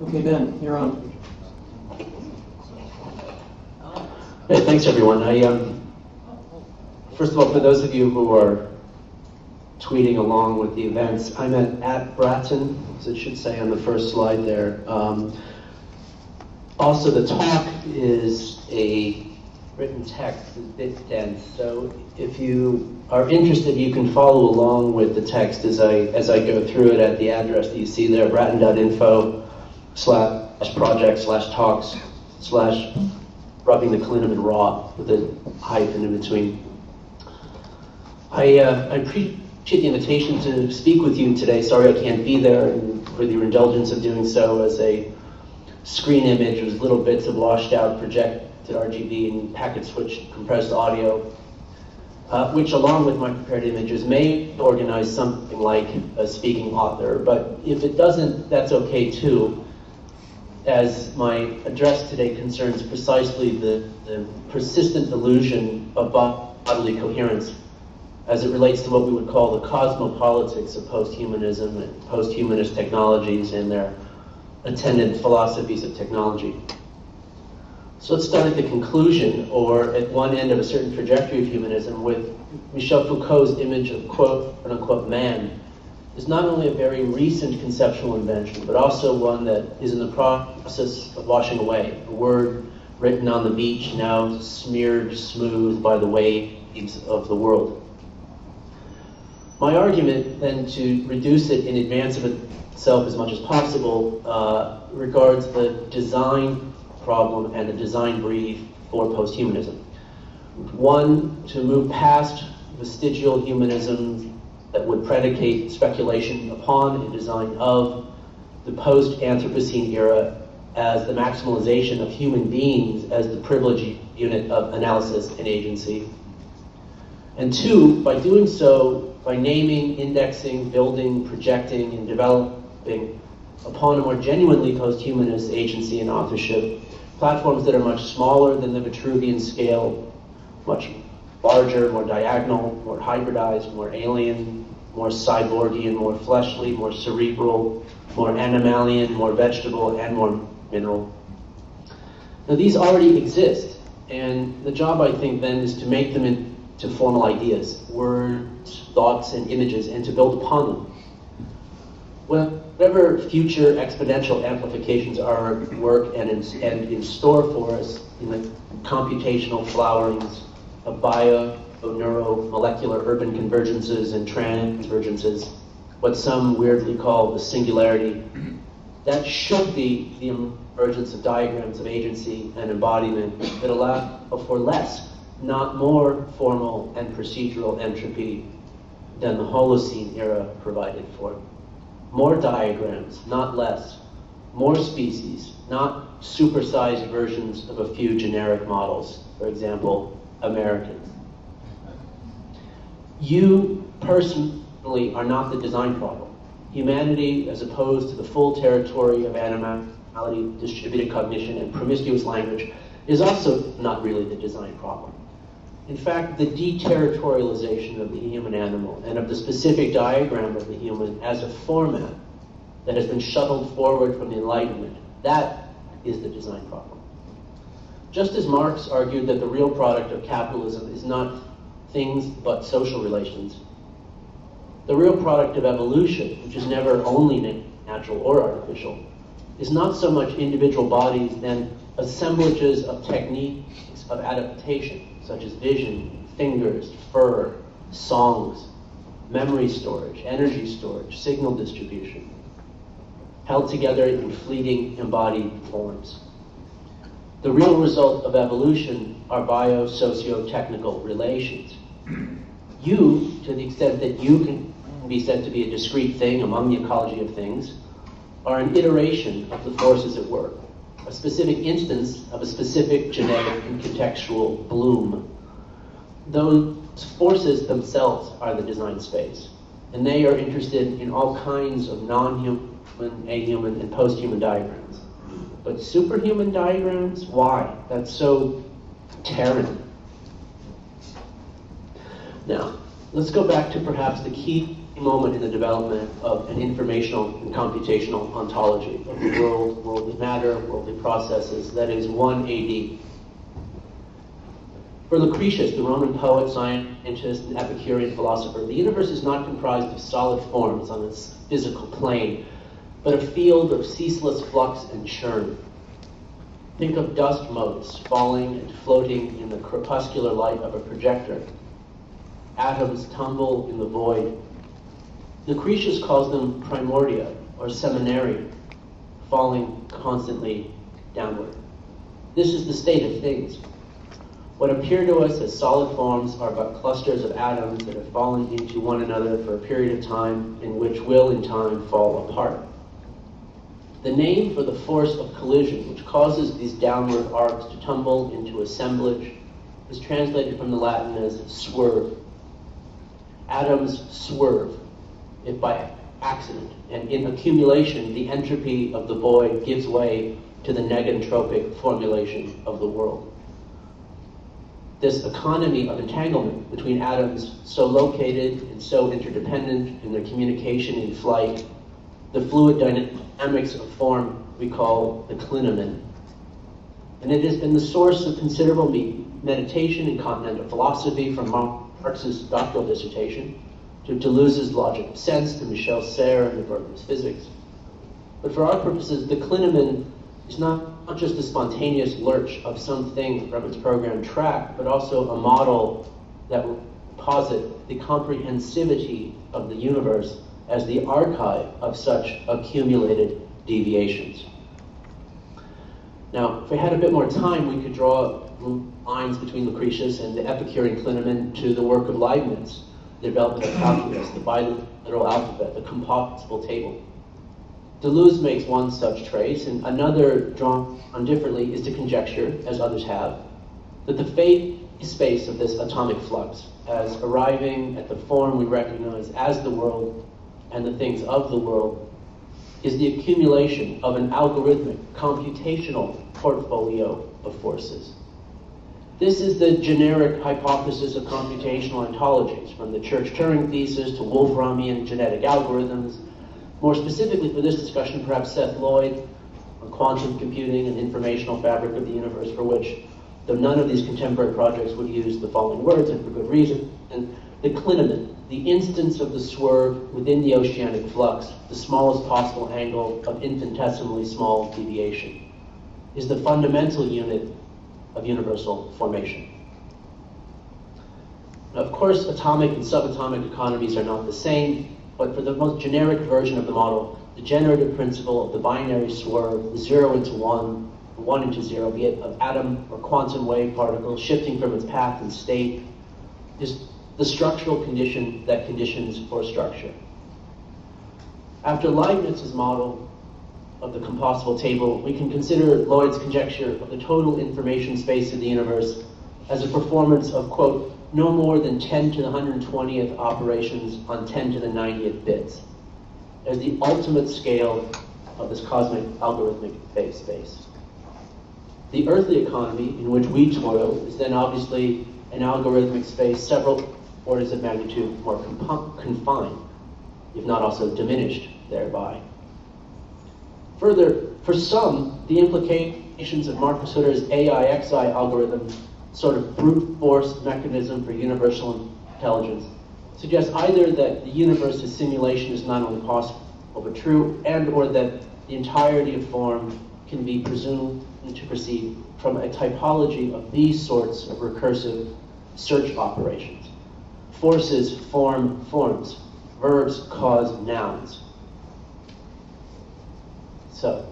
Okay, Ben, you're on. Hey, thanks everyone. First of all, for those of you who are tweeting along with the events, I'm at Bratton, as it should say on the first slide there. Also, the talk is a written text, it's a bit dense, so if you are interested, you can follow along with the text as I go through it at the address that you see there, bratton.info/project/talks/rubbing the Clinamen raw with a hyphen in between. I appreciate the invitation to speak with you today. Sorry I can't be there, and for your indulgence of doing so as a screen image with little bits of washed out projected RGB and packet switched compressed audio, which along with my prepared images may organize something like a speaking author, but if it doesn't, that's okay too, as my address today concerns precisely the persistent illusion of bodily coherence as it relates to what we would call the cosmopolitics of post-humanism and post-humanist technologies and their attendant philosophies of technology. So let's start at the conclusion, or at one end of a certain trajectory of humanism, with Michel Foucault's image of quote-unquote man is not only a very recent conceptual invention, but also one that is in the process of washing away. A word written on the beach, now smeared smooth by the waves of the world. My argument, then, to reduce it in advance of itself as much as possible, regards the design problem and the design brief for post-humanism. One, to move past vestigial humanism that would predicate speculation upon and design of the post-Anthropocene era as the maximalization of human beings as the privileged unit of analysis and agency. And two, by doing so, by naming, indexing, building, projecting, and developing upon a more genuinely post-humanist agency and authorship, platforms that are much smaller than the Vitruvian scale, much larger, more diagonal, more hybridized, more alien, more cyborgian, more fleshly, more cerebral, more animalian, more vegetable, and more mineral. Now these already exist, and the job, I think, then is to make them into formal ideas, words, thoughts, and images, and to build upon them. Whatever future exponential amplifications are at work and in store for us in the computational flowerings of bio, neuromolecular urban convergences and transvergences, what some weirdly call the singularity, that should be the emergence of diagrams of agency and embodiment that allow for less, not more, formal and procedural entropy than the Holocene era provided for. More diagrams, not less. More species, not supersized versions of a few generic models, for example, Americans. You personally are not the design problem. Humanity, as opposed to the full territory of animality, distributed cognition, and promiscuous language, is also not really the design problem. In fact, the deterritorialization of the human animal and of the specific diagram of the human as a format that has been shuttled forward from the Enlightenment, that is the design problem. Just as Marx argued that the real product of capitalism is not things but social relations, the real product of evolution, which is never only natural or artificial, is not so much individual bodies than assemblages of techniques of adaptation, such as vision, fingers, fur, songs, memory storage, energy storage, signal distribution, held together in fleeting embodied forms. The real result of evolution are bio-socio-technical relations. You, to the extent that you can be said to be a discrete thing among the ecology of things, are an iteration of the forces at work, a specific instance of a specific genetic and contextual bloom. Those forces themselves are the design space, and they are interested in all kinds of non-human, ahuman, and post-human diagrams. But superhuman diagrams, why? That's so Terran. Now, let's go back to perhaps the key moment in the development of an informational and computational ontology of the world, worldly matter, worldly processes, that is 1 AD. For Lucretius, the Roman poet, scientist, and Epicurean philosopher, the universe is not comprised of solid forms on its physical plane, but a field of ceaseless flux and churn. Think of dust motes falling and floating in the crepuscular light of a projector. Atoms tumble in the void. Lucretius calls them primordia, or seminaria, falling constantly downward. This is the state of things. What appear to us as solid forms are but clusters of atoms that have fallen into one another for a period of time and which will in time fall apart. The name for the force of collision, which causes these downward arcs to tumble into assemblage, is translated from the Latin as swerve. Atoms swerve, if by accident, and in accumulation, the entropy of the void gives way to the negentropic formulation of the world. This economy of entanglement between atoms, so located and so interdependent in their communication in flight, the fluid dynamics of form we call the Clinamen. And it has been the source of considerable meditation in continental philosophy, from Marx's doctoral dissertation to Deleuze's logic of sense to Michel Serre and Bergman's physics. But for our purposes, the Clinamen is not just a spontaneous lurch of something from its programmed track, but also a model that will posit the comprehensivity of the universe as the archive of such accumulated deviations. Now, if we had a bit more time, we could draw lines between Lucretius and the Epicurean Clinamen to the work of Leibniz, the development of calculus, the biliteral alphabet, the composable table. Deleuze makes one such trace, and another drawn differently is to conjecture, as others have, that the phase space of this atomic flux, as arriving at the form we recognize as the world and the things of the world, is the accumulation of an algorithmic, computational portfolio of forces. This is the generic hypothesis of computational ontologies, from the Church-Turing thesis to Wolframian genetic algorithms. More specifically for this discussion, perhaps Seth Lloyd on quantum computing and informational fabric of the universe, for which, though none of these contemporary projects would use the following words, and for good reason, and the Clinamen, the instance of the swerve within the oceanic flux, the smallest possible angle of infinitesimally small deviation, is the fundamental unit of universal formation. Now, of course, atomic and subatomic economies are not the same, but for the most generic version of the model, the generative principle of the binary swerve, the 0 into 1, 1 into 0, be it an atom or quantum wave particle shifting from its path and state, is the structural condition that conditions for structure. After Leibniz's model of the composable table, we can consider Lloyd's conjecture of the total information space of the universe as a performance of, quote, no more than 10 to the 120th operations on 10 to the 90th bits, as the ultimate scale of this cosmic algorithmic phase space. The earthly economy in which we toil is then obviously an algorithmic space several orders of magnitude more confined, if not also diminished thereby. Further, for some, the implications of Marcus Hutter's AI-XI algorithm, sort of brute force mechanism for universal intelligence, suggests either that the universe's simulation is not only possible but true, and or that the entirety of form can be presumed to proceed from a typology of these sorts of recursive search operations. Forces form forms, verbs cause nouns. So,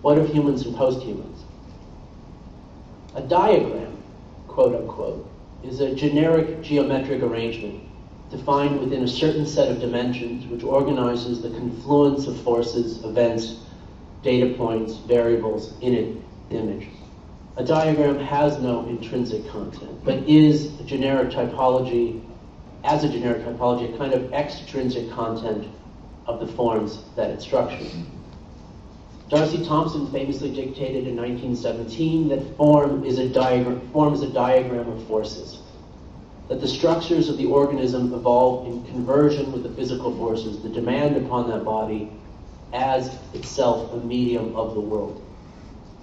what of humans and post-humans? A diagram, quote unquote, is a generic geometric arrangement defined within a certain set of dimensions which organizes the confluence of forces, events, data points, variables in an image. A diagram has no intrinsic content, but is a generic typology, as a generic typology, a kind of extrinsic content of the forms that it structures. Darcy Thompson famously dictated in 1917 that form is a diagram of forces. that the structures of the organism evolve in conversion with the physical forces, the demand upon that body as itself a medium of the world.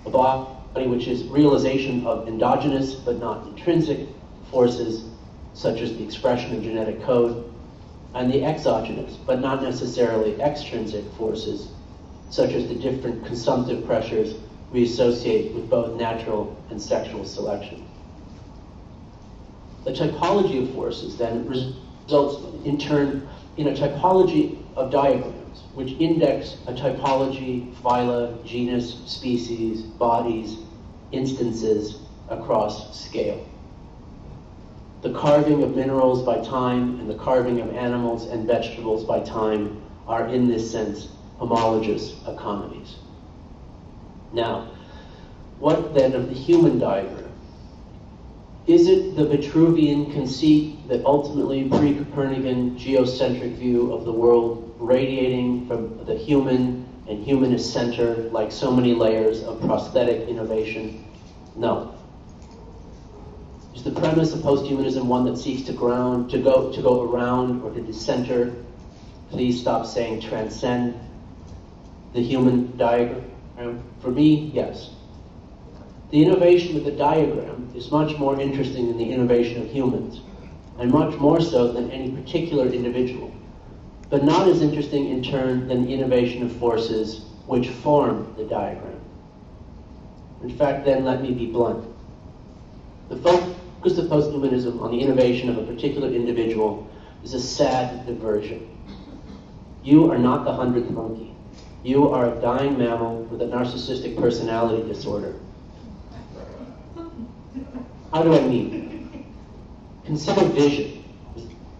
A body which is realization of endogenous but not intrinsic forces, such as the expression of genetic code, and the exogenous but not necessarily extrinsic forces, such as the different consumptive pressures we associate with both natural and sexual selection. The typology of forces then results in turn in a typology of diagrams, which index a typology, phyla, genus, species, bodies, instances across scale. The carving of minerals by time and the carving of animals and vegetables by time are, in this sense, homologous economies. Now, what then of the human diagram? Is it the Vitruvian conceit that ultimately pre-Copernican geocentric view of the world radiating from the human and humanist center like so many layers of prosthetic innovation? No. Is the premise of post-humanism one that seeks to go around or to decenter, please stop saying transcend, the human diagram? For me, yes. The innovation of the diagram is much more interesting than the innovation of humans, and much more so than any particular individual, but not as interesting in turn than the innovation of forces which form the diagram. In fact, then, let me be blunt. The focus of post-humanism on the innovation of a particular individual is a sad diversion. You are not the 100th monkey. You are a dying mammal with a narcissistic personality disorder. How do I mean? Consider vision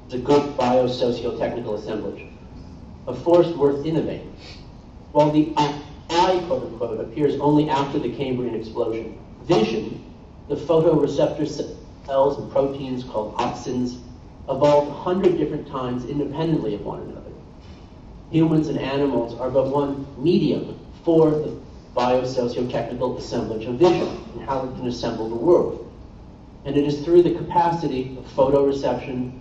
as a good bio-socio-technical assemblage, a force worth innovating. While the eye, quote-unquote, appears only after the Cambrian explosion, vision, the photoreceptor cells and proteins called opsins, evolved 100 different times independently of one another. Humans and animals are but one medium for the bio-socio-technical assemblage of vision and how it can assemble the world. And it is through the capacity of photoreception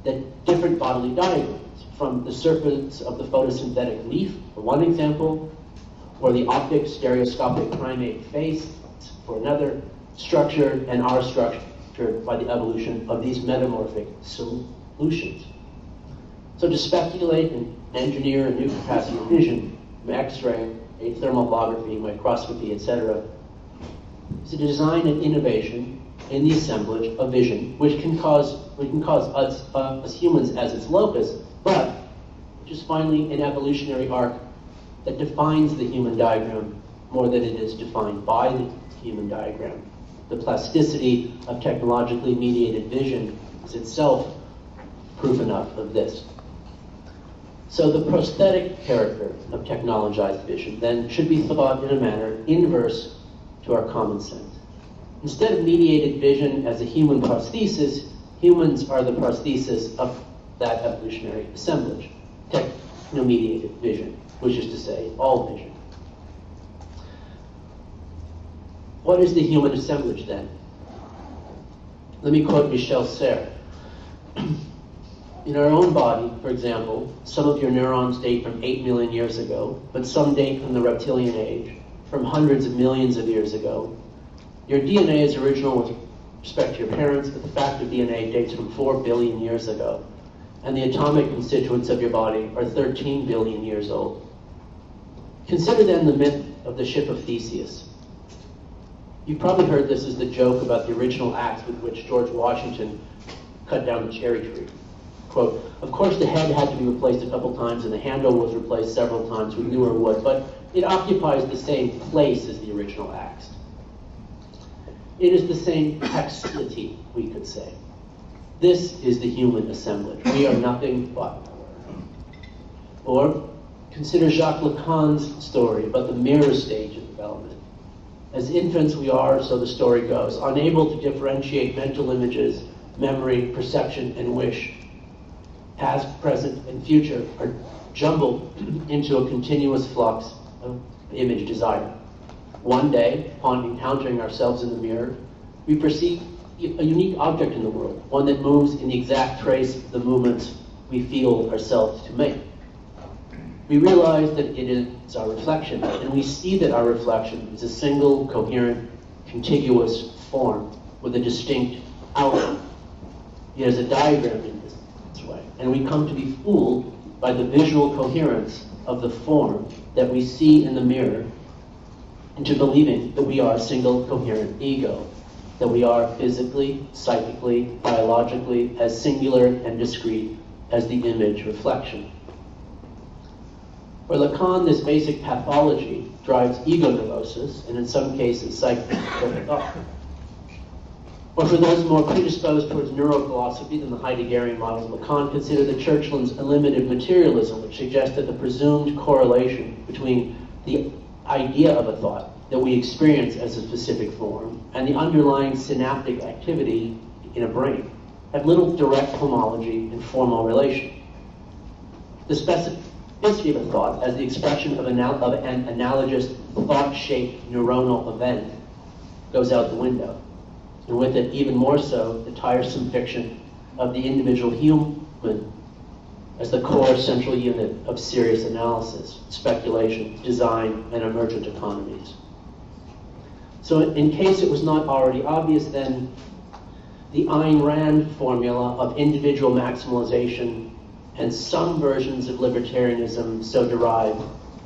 that different bodily diagrams, from the surface of the photosynthetic leaf, for one example, or the optic stereoscopic primate face, for another, structured and are structured by the evolution of these metamorphic solutions. So to speculate and engineer a new capacity of vision, from X-ray, thermography, microscopy, etc., is to design an innovation in the assemblage of vision, which can cause us as humans as its locus, but which is finally an evolutionary arc that defines the human diagram more than it is defined by the human diagram. The plasticity of technologically mediated vision is itself proof enough of this. So the prosthetic character of technologized vision then should be thought in a manner inverse to our common sense. Instead of mediated vision as a human prosthesis, humans are the prosthesis of that evolutionary assemblage, techno-mediated vision, which is to say, all vision. What is the human assemblage then? Let me quote Michel Serres. In our own body, for example, some of your neurons date from 8 million years ago, but some date from the reptilian age, from hundreds of millions of years ago. Your DNA is original with respect to your parents, but the fact of DNA dates from 4 billion years ago. And the atomic constituents of your body are 13 billion years old. Consider then the myth of the ship of Theseus. You've probably heard this as the joke about the original axe with which George Washington cut down the cherry tree. Quote, of course the head had to be replaced a couple times and the handle was replaced several times with newer wood, but it occupies the same place as the original axe. It is the same textility, we could say. This is the human assemblage. We are nothing but. Or consider Jacques Lacan's story about the mirror stage of development. As infants we are, so the story goes, unable to differentiate mental images, memory, perception, and wish. Past, present, and future are jumbled into a continuous flux of image desire. One day, upon encountering ourselves in the mirror, we perceive a unique object in the world, one that moves in the exact trace of the movements we feel ourselves to make. We realize that it is our reflection, and we see that our reflection is a single, coherent, contiguous form with a distinct outline. It is a diagram in this way, and we come to be fooled by the visual coherence of the form that we see in the mirror into believing that we are a single, coherent ego, that we are physically, psychically, biologically as singular and discrete as the image reflection. For Lacan, this basic pathology drives ego neurosis, and in some cases, psychotic thought. Or for those more predisposed towards neurophilosophy than the Heideggerian models, Lacan considered the Churchland's eliminative materialism, which suggested the presumed correlation between the idea of a thought that we experience as a specific form and the underlying synaptic activity in a brain have little direct homology and formal relation. The specificity of a thought as the expression of an analogous thought-shaped neuronal event goes out the window, and with it even more so the tiresome fiction of the individual human as the core central unit of serious analysis, speculation, design, and emergent economies. So in case it was not already obvious then, the Ayn Rand formula of individual maximalization and some versions of libertarianism so derived,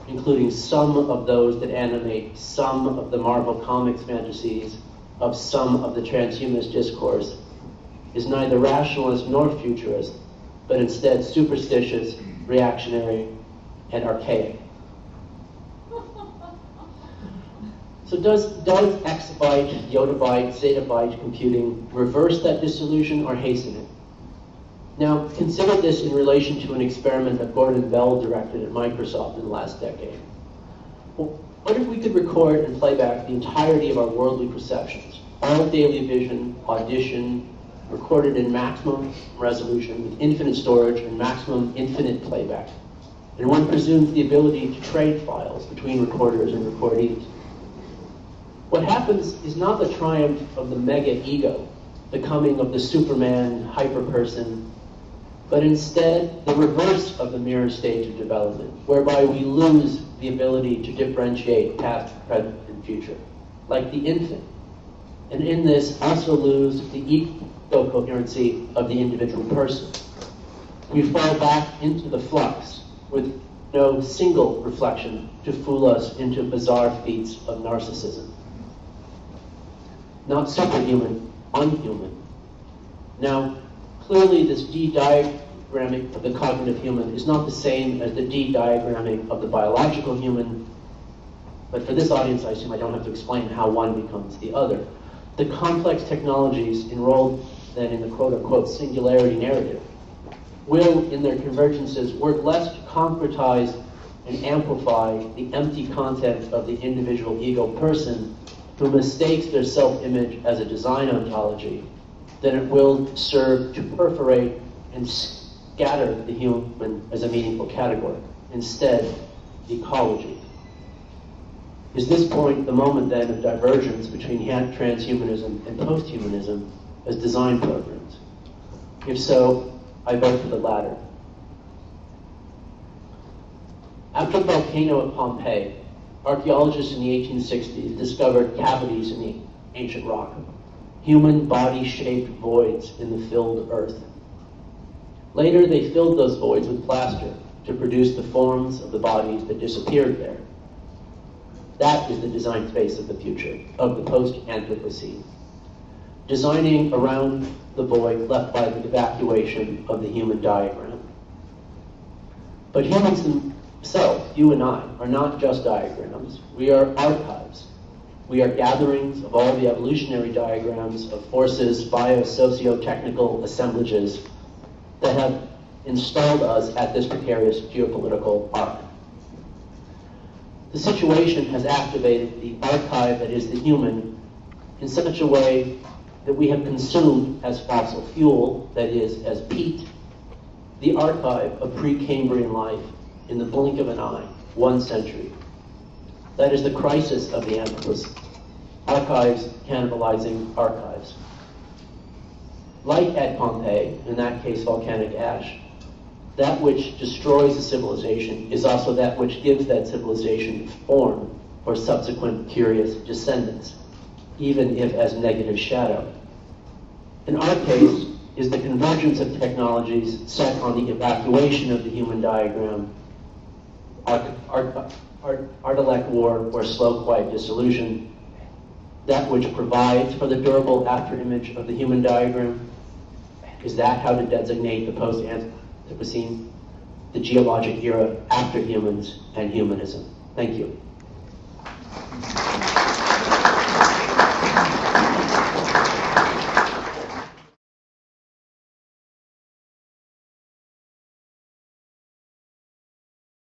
including some of those that animate some of the Marvel Comics fantasies of some of the transhumanist discourse, is neither rationalist nor futurist, but instead superstitious, reactionary, and archaic. So does exabyte, yottabyte, zettabyte computing reverse that disillusion or hasten it? Now, consider this in relation to an experiment that Gordon Bell directed at Microsoft in the last decade. Well, what if we could record and play back the entirety of our worldly perceptions, all daily vision, audition, recorded in maximum resolution with infinite storage and maximum infinite playback? And one presumes the ability to trade files between recorders and recordees. What happens is not the triumph of the mega-ego, the coming of the Superman hyperperson, but instead the reverse of the mirror stage of development, whereby we lose the ability to differentiate past, present, and future, like the infant. And in this, also lose the ego-coherency of the individual person. We fall back into the flux with no single reflection to fool us into bizarre feats of narcissism. Not superhuman, unhuman. Now, clearly this de-diagramming of the cognitive human is not the same as the de-diagramming of the biological human, but for this audience, I assume I don't have to explain how one becomes the other. The complex technologies enrolled then in the quote-unquote singularity narrative will, in their convergences, work less to concretize and amplify the empty content of the individual ego person who mistakes their self-image as a design ontology than it will serve to perforate and scatter the human as a meaningful category. Instead, ecology. Is this point the moment then of divergence between transhumanism and post-humanism as design programs? If so, I vote for the latter. After the volcano at Pompeii, archaeologists in the 1860s discovered cavities in the ancient rock, human body-shaped voids in the filled earth. Later, they filled those voids with plaster to produce the forms of the bodies that disappeared there. That is the design space of the future, of the post-Anthropocene. Designing around the void left by the evacuation of the human diagram. But humans themselves, you and I, are not just diagrams. We are archives. We are gatherings of all the evolutionary diagrams of forces, bio-socio-technical assemblages that have installed us at this precarious geopolitical arc. The situation has activated the archive that is the human in such a way that we have consumed as fossil fuel, that is, as peat, the archive of pre-Cambrian life in the blink of an eye, 1 century. That is the crisis of the Anthropocene. Archives cannibalizing archives. like at Pompeii, in that case volcanic ash, that which destroys a civilization is also that which gives that civilization form for subsequent curious descendants, even if as negative shadow. In our case, is the convergence of technologies set on the evacuation of the human diagram, art-elect war, or slow, quiet dissolution, that which provides for the durable afterimage of the human diagram? Is that how to designate the post-Anthropocene, the geologic era after humans and humanism? Thank you.